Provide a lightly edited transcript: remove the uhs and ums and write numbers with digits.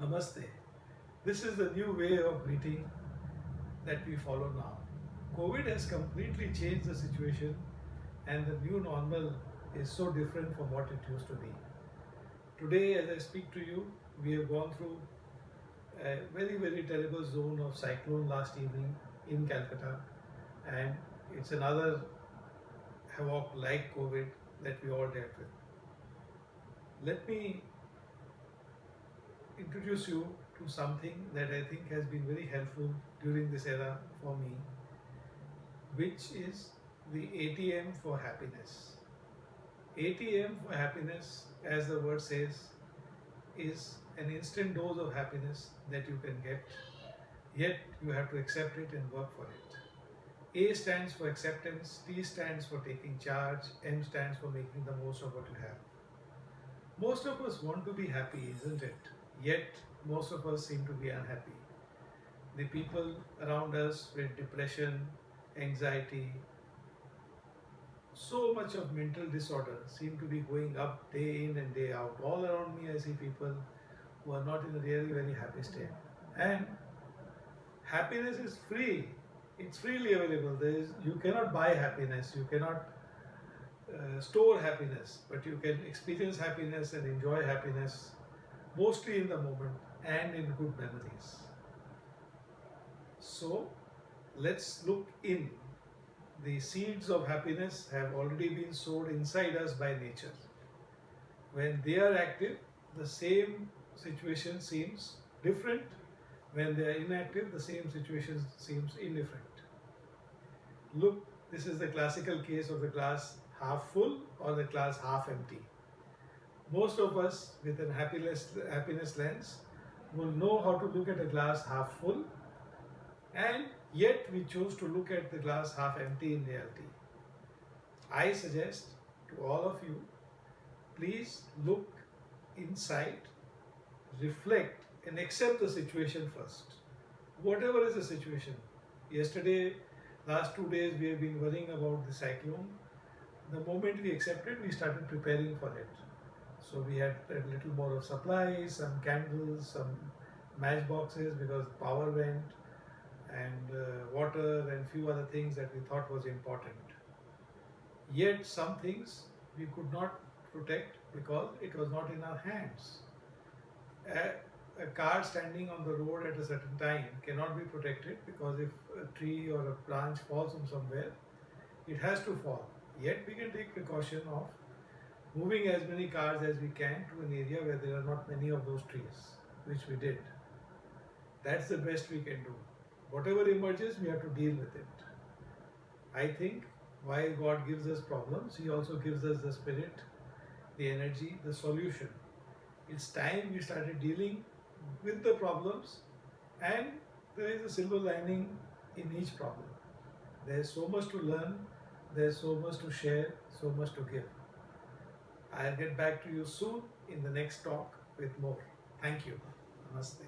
Namaste. This is the new way of greeting that we follow now. COVID has completely changed the situation, and the new normal is so different from what it used to be. Today, as I speak to you, we have gone through a very terrible zone of cyclone last evening in Calcutta, and it's another havoc like COVID that we all dealt with. Let me introduce you to something that I think has been very helpful during this era for me, which is the ATM for happiness. ATM for happiness, as the word says, is an instant dose of happiness that you can get, yet you have to accept it and work for it. A stands for acceptance, T stands for taking charge, M stands for making the most of what you have. Most of us want to be happy, isn't it? Yet, most of us seem to be unhappy. The people around us with depression, anxiety, so much of mental disorder seem to be going up day in and day out. All around me, I see people who are not in a really very happy state. And happiness is free. It's freely available. You cannot buy happiness. You cannot store happiness, but you can experience happiness and enjoy happiness mostly in the moment and in good memories. So let's look in. The seeds of happiness have already been sowed inside us by nature. When they are active, the same situation seems different. When they are inactive, the same situation seems indifferent. Look, this is the classical case of the glass half full or the glass half empty. Most of us with an happiness lens will know how to look at a glass half full, and yet we choose to look at the glass half empty in reality. I suggest to all of you, please look inside, reflect and accept the situation first. Whatever is the situation. Yesterday, last 2 days we have been worrying about the cyclone. The moment we accepted, we started preparing for it. So we had a little more of supplies, some candles, some matchboxes because power went, and water and few other things that we thought was important. Yet some things we could not protect because it was not in our hands. A car standing on the road at a certain time cannot be protected because if a tree or a branch falls from somewhere, it has to fall. Yet we can take precaution of moving as many cars as we can to an area where there are not many of those trees, which we did. That's the best we can do. Whatever emerges, we have to deal with it. I think while God gives us problems, He also gives us the spirit, the energy, the solution. It's time we started dealing with the problems, and there is a silver lining in each problem. There is so much to learn, there is so much to share, so much to give. I'll get back to you soon in the next talk with more. Thank you. Namaste.